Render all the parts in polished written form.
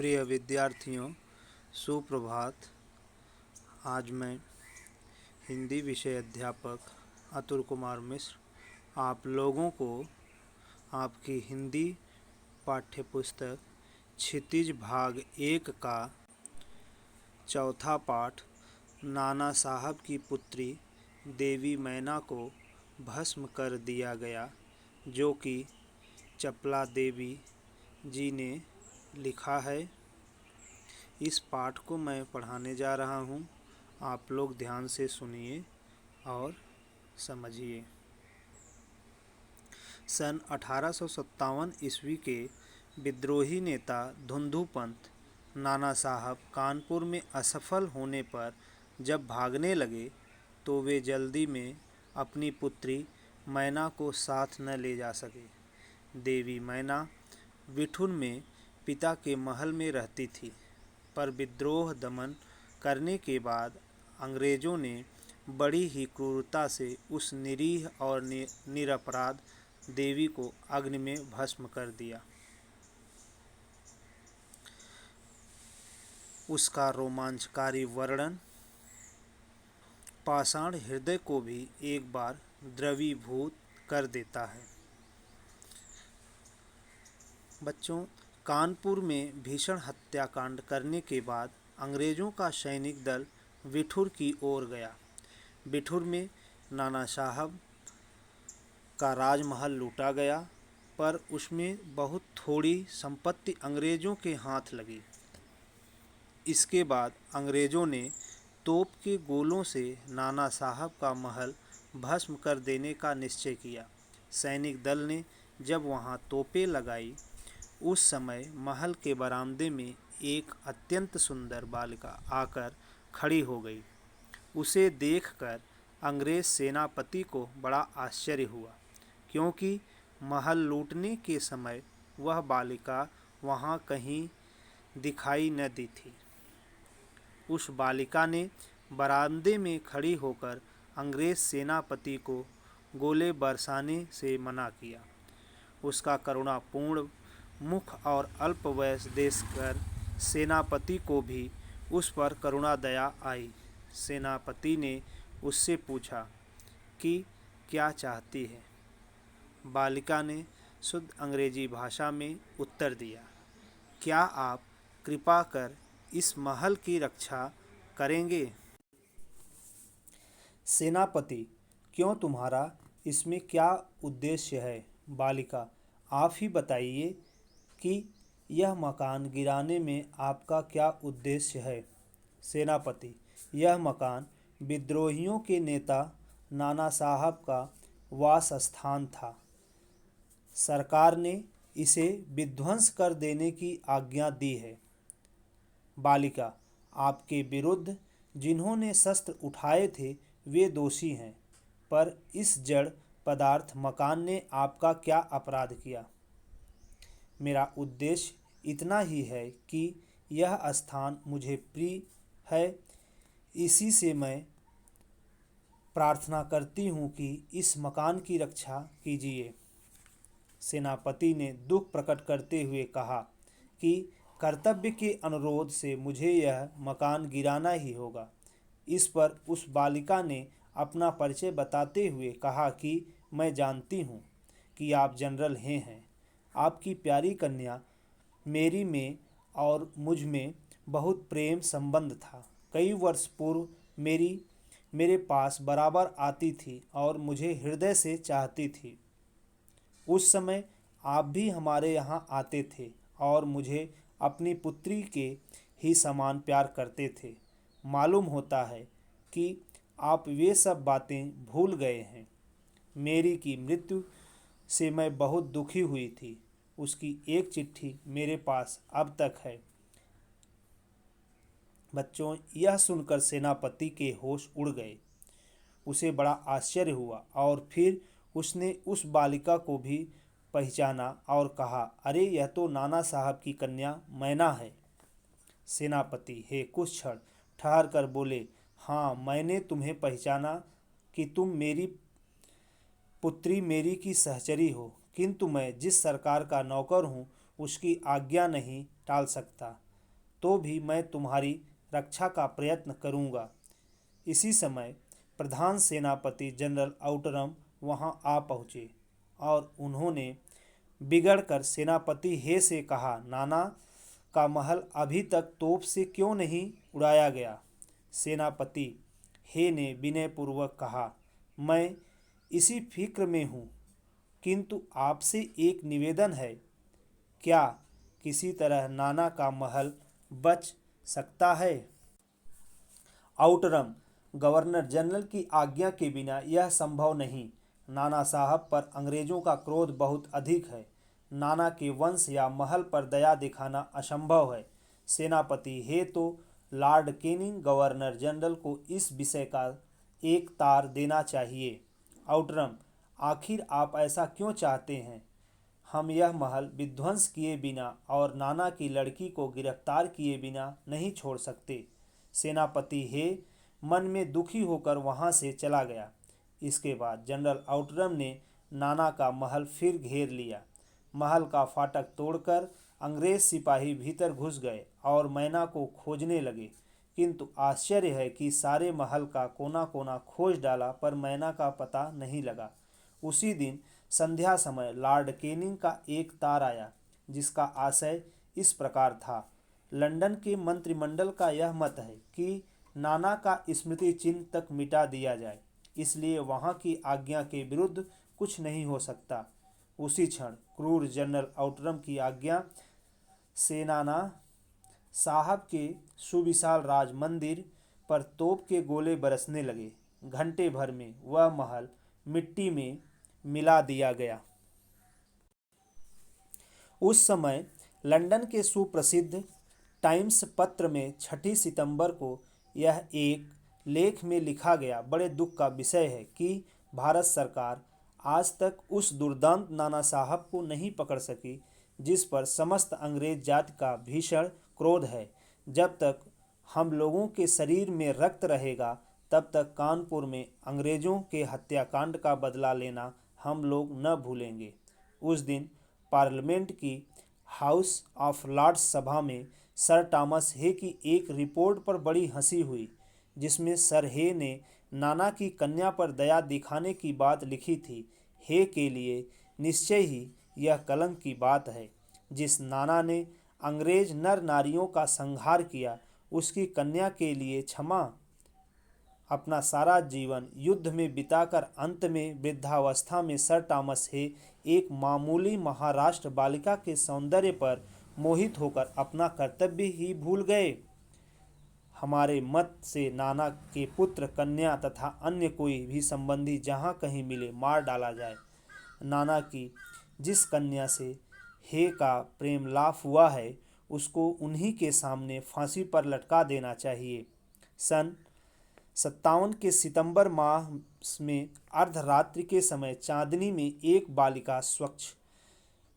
प्रिय विद्यार्थियों, सुप्रभात। आज मैं हिंदी विषय अध्यापक अतुल कुमार मिश्र आप लोगों को आपकी हिंदी पाठ्यपुस्तक क्षितिज भाग 1 का चौथा पाठ नाना साहब की पुत्री देवी मैना को भस्म कर दिया गया, जो कि चपला देवी जी ने लिखा है। इस पाठ को मैं पढ़ाने जा रहा हूँ। आप लोग ध्यान से सुनिए और समझिए। सन 1857 ईस्वी के विद्रोही नेता धुंधु पंत नाना साहब कानपुर में असफल होने पर जब भागने लगे तो वे जल्दी में अपनी पुत्री मैना को साथ न ले जा सके। देवी मैना विठूर में पिता के महल में रहती थी, पर विद्रोह दमन करने के बाद अंग्रेजों ने बड़ी ही क्रूरता से उस निरीह और निरपराध देवी को अग्नि में भस्म कर दिया। उसका रोमांचकारी वर्णन पाषाण हृदय को भी एक बार द्रवीभूत कर देता है। बच्चों, कानपुर में भीषण हत्याकांड करने के बाद अंग्रेजों का सैनिक दल विठूर की ओर गया। विठूर में नाना साहब का राजमहल लूटा गया, पर उसमें बहुत थोड़ी संपत्ति अंग्रेजों के हाथ लगी। इसके बाद अंग्रेजों ने तोप के गोलों से नाना साहब का महल भस्म कर देने का निश्चय किया। सैनिक दल ने जब वहां तोपें लगाई, उस समय महल के बरामदे में एक अत्यंत सुंदर बालिका आकर खड़ी हो गई। उसे देखकर अंग्रेज सेनापति को बड़ा आश्चर्य हुआ, क्योंकि महल लूटने के समय वह बालिका वहां कहीं दिखाई न दी थी। उस बालिका ने बरामदे में खड़ी होकर अंग्रेज सेनापति को गोले बरसाने से मना किया। उसका करुणापूर्ण मुख और अल्प वयस देखकर सेनापति को भी उस पर करुणा दया आई। सेनापति ने उससे पूछा कि क्या चाहती है। बालिका ने शुद्ध अंग्रेजी भाषा में उत्तर दिया, क्या आप कृपा कर इस महल की रक्षा करेंगे? सेनापति, क्यों, तुम्हारा इसमें क्या उद्देश्य है? बालिका, आप ही बताइए कि यह मकान गिराने में आपका क्या उद्देश्य है? सेनापति, यह मकान विद्रोहियों के नेता नाना साहब का वास स्थान था। सरकार ने इसे विध्वंस कर देने की आज्ञा दी है। बालिका, आपके विरुद्ध जिन्होंने शस्त्र उठाए थे वे दोषी हैं, पर इस जड़ पदार्थ मकान ने आपका क्या अपराध किया? मेरा उद्देश्य इतना ही है कि यह स्थान मुझे प्रिय है, इसी से मैं प्रार्थना करती हूँ कि इस मकान की रक्षा कीजिए। सेनापति ने दुख प्रकट करते हुए कहा कि कर्तव्य के अनुरोध से मुझे यह मकान गिराना ही होगा। इस पर उस बालिका ने अपना परिचय बताते हुए कहा कि मैं जानती हूँ कि आप जनरल हैं। आपकी प्यारी कन्या मेरी में और मुझ में बहुत प्रेम संबंध था। कई वर्ष पूर्व मेरे पास बराबर आती थी और मुझे हृदय से चाहती थी। उस समय आप भी हमारे यहाँ आते थे और मुझे अपनी पुत्री के ही समान प्यार करते थे। मालूम होता है कि आप वे सब बातें भूल गए हैं। मेरी की मृत्यु से मैं बहुत दुखी हुई थी। उसकी एक चिट्ठी मेरे पास अब तक है। बच्चों, यह सुनकर सेनापति के होश उड़ गए। उसे बड़ा आश्चर्य हुआ और फिर उसने उस बालिका को भी पहचाना और कहा, अरे यह तो नाना साहब की कन्या मैना है। सेनापति हे कुछ क्षण ठहर कर बोले, हाँ, मैंने तुम्हें पहचाना कि तुम मेरी पुत्री मेरी की सहचरी हो, किंतु मैं जिस सरकार का नौकर हूँ उसकी आज्ञा नहीं टाल सकता। तो भी मैं तुम्हारी रक्षा का प्रयत्न करूंगा। इसी समय प्रधान सेनापति जनरल आउटरम वहां आ पहुंचे और उन्होंने बिगड़कर सेनापति हे से कहा, नाना का महल अभी तक तोप से क्यों नहीं उड़ाया गया? सेनापति हे ने विनयपूर्वक कहा, मैं इसी फिक्र में हूँ, किंतु आपसे एक निवेदन है। क्या किसी तरह नाना का महल बच सकता है? आउटरम, गवर्नर जनरल की आज्ञा के बिना यह संभव नहीं। नाना साहब पर अंग्रेजों का क्रोध बहुत अधिक है। नाना के वंश या महल पर दया दिखाना असंभव है। सेनापति हे तो लॉर्ड कैनिंग गवर्नर जनरल को इस विषय का एक तार देना चाहिए। आउटरम, आखिर आप ऐसा क्यों चाहते हैं? हम यह महल विध्वंस किए बिना और नाना की लड़की को गिरफ्तार किए बिना नहीं छोड़ सकते। सेनापति हे मन में दुखी होकर वहां से चला गया। इसके बाद जनरल आउटरम ने नाना का महल फिर घेर लिया। महल का फाटक तोड़कर अंग्रेज सिपाही भीतर घुस गए और मैना को खोजने लगे, किंतु आश्चर्य है कि सारे महल का कोना कोना खोज डाला पर मैना का पता नहीं लगा। उसी दिन संध्या समय लॉर्ड कैनिंग का एक तार आया, जिसका आशय इस प्रकार था। लंदन के मंत्रिमंडल का यह मत है कि नाना का स्मृति चिन्ह तक मिटा दिया जाए, इसलिए वहां की आज्ञा के विरुद्ध कुछ नहीं हो सकता। उसी क्षण क्रूर जनरल आउटरम की आज्ञा से नाना साहब के सुविशाल राज मंदिर पर तोप के गोले बरसने लगे। घंटे भर में वह महल मिट्टी में मिला दिया गया। उस समय लंदन के सुप्रसिद्ध टाइम्स पत्र में 6 सितंबर को यह एक लेख में लिखा गया, बड़े दुख का विषय है कि भारत सरकार आज तक उस दुर्दांत नाना साहब को नहीं पकड़ सकी, जिस पर समस्त अंग्रेज जाति का भीषण क्रोध है। जब तक हम लोगों के शरीर में रक्त रहेगा, तब तक कानपुर में अंग्रेजों के हत्याकांड का बदला लेना हम लोग न भूलेंगे। उस दिन पार्लियामेंट की हाउस ऑफ लॉर्ड्स सभा में सर थॉमस हे की एक रिपोर्ट पर बड़ी हंसी हुई, जिसमें सर हे ने नाना की कन्या पर दया दिखाने की बात लिखी थी। हे के लिए निश्चय ही यह कलंक की बात है। जिस नाना ने अंग्रेज नर नारियों का संहार किया, उसकी कन्या के लिए क्षमा अपना सारा जीवन युद्ध में बिताकर अंत में वृद्धावस्था में सर थॉमस हे एक मामूली महाराष्ट्र बालिका के सौंदर्य पर मोहित होकर अपना कर्तव्य ही भूल गए। हमारे मत से नाना के पुत्र, कन्या तथा अन्य कोई भी संबंधी जहाँ कहीं मिले मार डाला जाए। नाना की जिस कन्या से हे का प्रेम लाभ हुआ है, उसको उन्हीं के सामने फांसी पर लटका देना चाहिए। सन 57 के सितंबर माह में अर्धरात्रि के समय चांदनी में एक बालिका स्वच्छ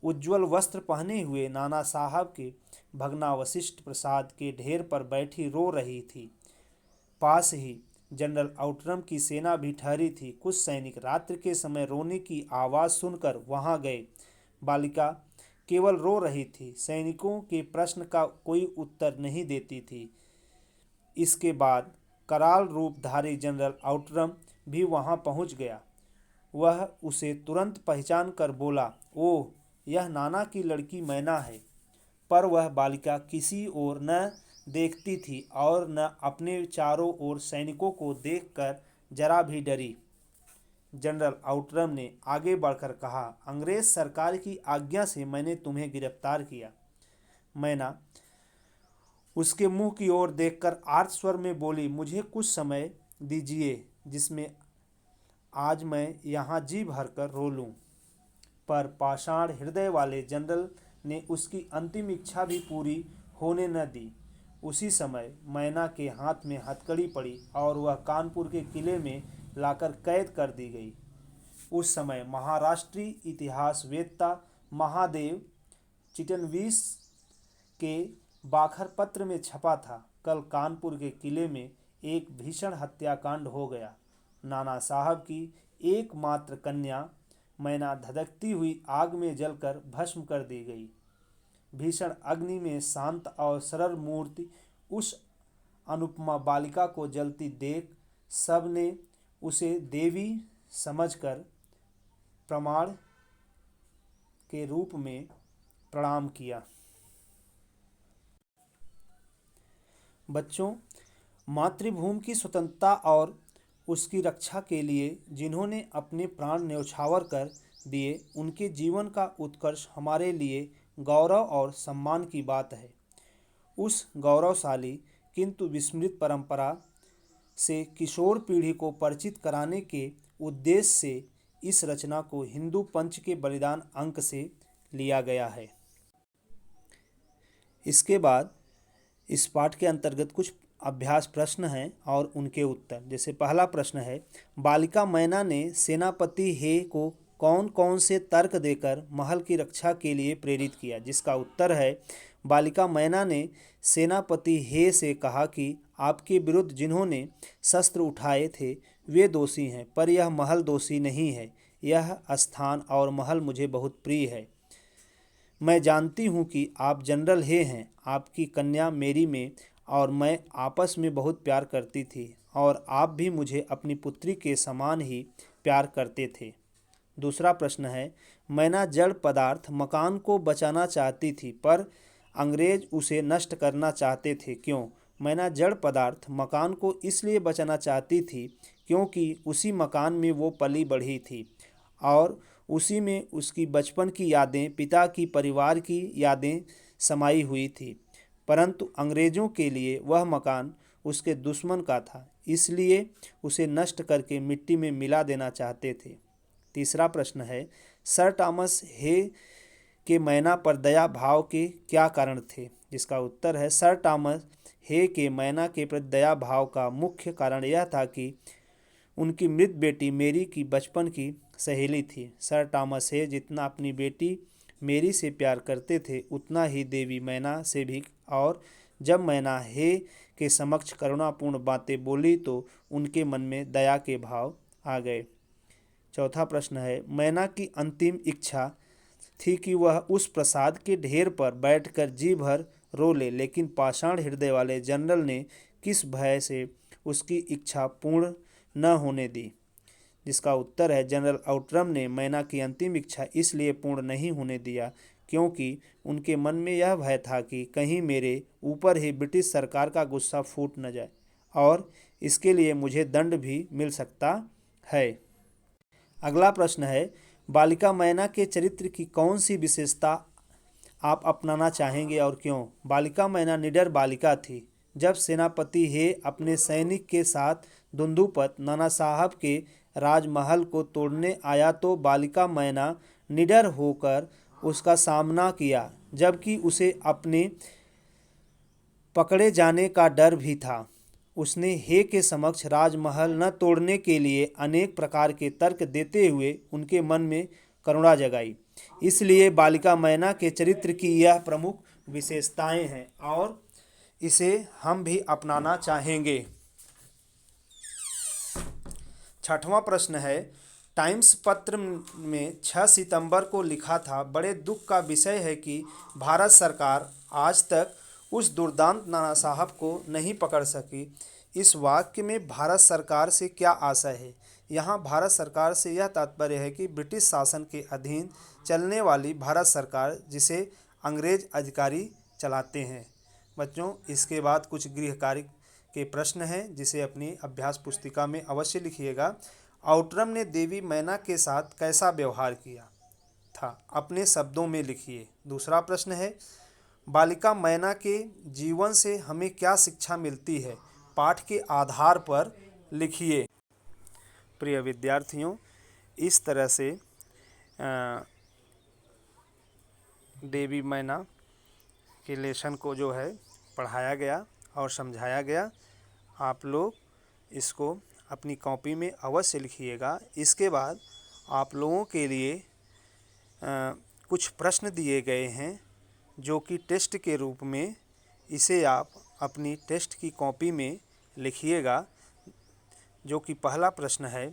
उज्ज्वल वस्त्र पहने हुए नाना साहब के भग्नावशिष्ट प्रसाद के ढेर पर बैठी रो रही थी। पास ही जनरल आउटरम की सेना भी ठहरी थी। कुछ सैनिक रात्रि के समय रोने की आवाज़ सुनकर वहां गए। बालिका केवल रो रही थी, सैनिकों के प्रश्न का कोई उत्तर नहीं देती थी। इसके बाद कराल रूपधारी जनरल आउटरम भी वहां पहुंच गया। वह उसे तुरंत पहचान कर बोला, ओह, यह नाना की लड़की मैना है। पर वह बालिका किसी ओर न देखती थी और न अपने चारों ओर सैनिकों को देखकर जरा भी डरी। जनरल आउटरम ने आगे बढ़कर कहा, अंग्रेज सरकार की आज्ञा से मैंने तुम्हें गिरफ्तार किया। मैना उसके मुंह की ओर देखकर आर्त स्वर में बोली, मुझे कुछ समय दीजिए, जिसमें आज मैं यहाँ जी भरकर रो लूँ। पर पाषाण हृदय वाले जनरल ने उसकी अंतिम इच्छा भी पूरी होने न दी। उसी समय मैना के हाथ में हथकड़ी पड़ी और वह कानपुर के किले में लाकर कैद कर दी गई। उस समय महाराष्ट्रीय इतिहासवेत्ता महादेव चिटनवीस के बाखर पत्र में छपा था, कल कानपुर के किले में एक भीषण हत्याकांड हो गया। नाना साहब की एकमात्र कन्या मैना धधकती हुई आग में जलकर भस्म कर दी गई। भीषण अग्नि में शांत और सरल मूर्ति उस अनुपमा बालिका को जलती देख सबने उसे देवी समझकर प्रमाण के रूप में प्रणाम किया। बच्चों, मातृभूमि की स्वतंत्रता और उसकी रक्षा के लिए जिन्होंने अपने प्राण न्यौछावर कर दिए, उनके जीवन का उत्कर्ष हमारे लिए गौरव और सम्मान की बात है। उस गौरवशाली किंतु विस्मृत परंपरा से किशोर पीढ़ी को परिचित कराने के उद्देश्य से इस रचना को हिंदू पंच के बलिदान अंक से लिया गया है। इसके बाद इस पाठ के अंतर्गत कुछ अभ्यास प्रश्न हैं और उनके उत्तर। जैसे पहला प्रश्न है, बालिका मैना ने सेनापति हे को कौन कौन से तर्क देकर महल की रक्षा के लिए प्रेरित किया? जिसका उत्तर है, बालिका मैना ने सेनापति हे से कहा कि आपके विरुद्ध जिन्होंने शस्त्र उठाए थे वे दोषी हैं, पर यह महल दोषी नहीं है। यह स्थान और महल मुझे बहुत प्रिय है। मैं जानती हूँ कि आप जनरल हे हैं। आपकी कन्या मेरी में और मैं आपस में बहुत प्यार करती थी और आप भी मुझे अपनी पुत्री के समान ही प्यार करते थे। दूसरा प्रश्न है, मैना जड़ पदार्थ मकान को बचाना चाहती थी पर अंग्रेज उसे नष्ट करना चाहते थे। क्यों? मैना जड़ पदार्थ मकान को इसलिए बचाना चाहती थी क्योंकि उसी मकान में वो पली बढ़ी थी और उसी में उसकी बचपन की यादें, पिता की, परिवार की यादें समाई हुई थी। परंतु अंग्रेज़ों के लिए वह मकान उसके दुश्मन का था, इसलिए उसे नष्ट करके मिट्टी में मिला देना चाहते थे। तीसरा प्रश्न है, सर टॉमस हे के मैना पर दया भाव के क्या कारण थे? जिसका उत्तर है, सर टॉमस हे के मैना के प्रति दया भाव का मुख्य कारण यह था कि उनकी मृत बेटी मेरी की बचपन की सहेली थी। सर टॉमस हे जितना अपनी बेटी मेरी से प्यार करते थे उतना ही देवी मैना से भी, और जब मैना हे के समक्ष करुणापूर्ण बातें बोली तो उनके मन में दया के भाव आ गए। चौथा प्रश्न है, मैना की अंतिम इच्छा थी कि वह उस प्रसाद के ढेर पर बैठकर जी भर रो ले, लेकिन पाषाण हृदय वाले जनरल ने किस भय से उसकी इच्छा पूर्ण न होने दी? जिसका उत्तर है, जनरल आउट्रम ने मैना की अंतिम इच्छा इसलिए पूर्ण नहीं होने दिया क्योंकि उनके मन में यह भय था कि कहीं मेरे ऊपर ही ब्रिटिश सरकार का गुस्सा फूट न जाए और इसके लिए मुझे दंड भी मिल सकता है। अगला प्रश्न है, बालिका मैना के चरित्र की कौन सी विशेषता आप अपनाना चाहेंगे और क्यों? बालिका मैना निडर बालिका थी। जब सेनापति हे अपने सैनिक के साथ दुंदुपत नाना साहब के राजमहल को तोड़ने आया तो बालिका मैना निडर होकर उसका सामना किया, जबकि उसे अपने पकड़े जाने का डर भी था। उसने हे के समक्ष राजमहल न तोड़ने के लिए अनेक प्रकार के तर्क देते हुए उनके मन में करुणा जगाई। इसलिए बालिका मैना के चरित्र की यह प्रमुख विशेषताएं हैं और इसे हम भी अपनाना चाहेंगे। छठवां प्रश्न है, टाइम्स पत्र में 6 सितंबर को लिखा था, बड़े दुख का विषय है कि भारत सरकार आज तक उस दुर्दांत नाना साहब को नहीं पकड़ सकी। इस वाक्य में भारत सरकार से क्या आशय है? यहाँ भारत सरकार से यह तात्पर्य है कि ब्रिटिश शासन के अधीन चलने वाली भारत सरकार जिसे अंग्रेज अधिकारी चलाते हैं। बच्चों, इसके बाद कुछ गृह कार्य के प्रश्न हैं जिसे अपनी अभ्यास पुस्तिका में अवश्य लिखिएगा। आउट्रम ने देवी मैना के साथ कैसा व्यवहार किया था? अपने शब्दों में लिखिए। दूसरा प्रश्न है, बालिका मैना के जीवन से हमें क्या शिक्षा मिलती है? पाठ के आधार पर लिखिए। प्रिय विद्यार्थियों, इस तरह से देवी मैना के लेसन को जो है पढ़ाया गया और समझाया गया। आप लोग इसको अपनी कॉपी में अवश्य लिखिएगा। इसके बाद आप लोगों के लिए कुछ प्रश्न दिए गए हैं जो कि टेस्ट के रूप में, इसे आप अपनी टेस्ट की कॉपी में लिखिएगा। जो कि पहला प्रश्न है,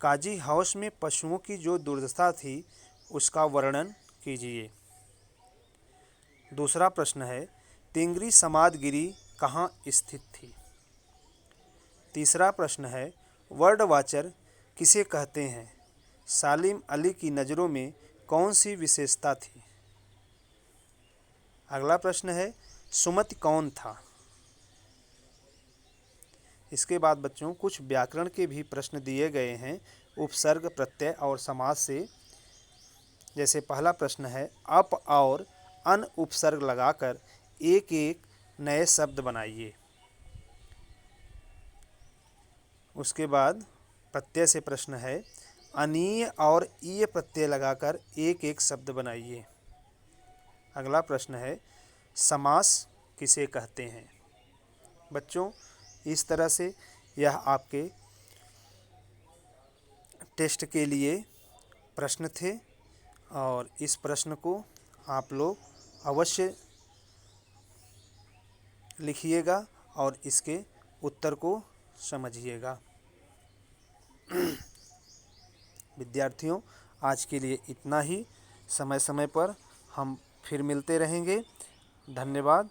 काजी हाउस में पशुओं की जो दुर्दशा थी उसका वर्णन कीजिए। दूसरा प्रश्न है, तेंगरी समादगिरी कहाँ स्थित थी? तीसरा प्रश्न है, वर्ड वाचर किसे कहते हैं? सालिम अली की नज़रों में कौन सी विशेषता थी? अगला प्रश्न है, सुमति कौन था? इसके बाद बच्चों कुछ व्याकरण के भी प्रश्न दिए गए हैं उपसर्ग, प्रत्यय और समास से। जैसे पहला प्रश्न है, अप और अन उपसर्ग लगाकर एक एक नए शब्द बनाइए। उसके बाद प्रत्यय से प्रश्न है, अनीय और ईय प्रत्यय लगाकर एक एक शब्द बनाइए। अगला प्रश्न है, समास किसे कहते हैं? बच्चों इस तरह से यह आपके टेस्ट के लिए प्रश्न थे और इस प्रश्न को आप लोग अवश्य लिखिएगा और इसके उत्तर को समझिएगा। विद्यार्थियों आज के लिए इतना ही। समय समय पर हम फिर मिलते रहेंगे। धन्यवाद।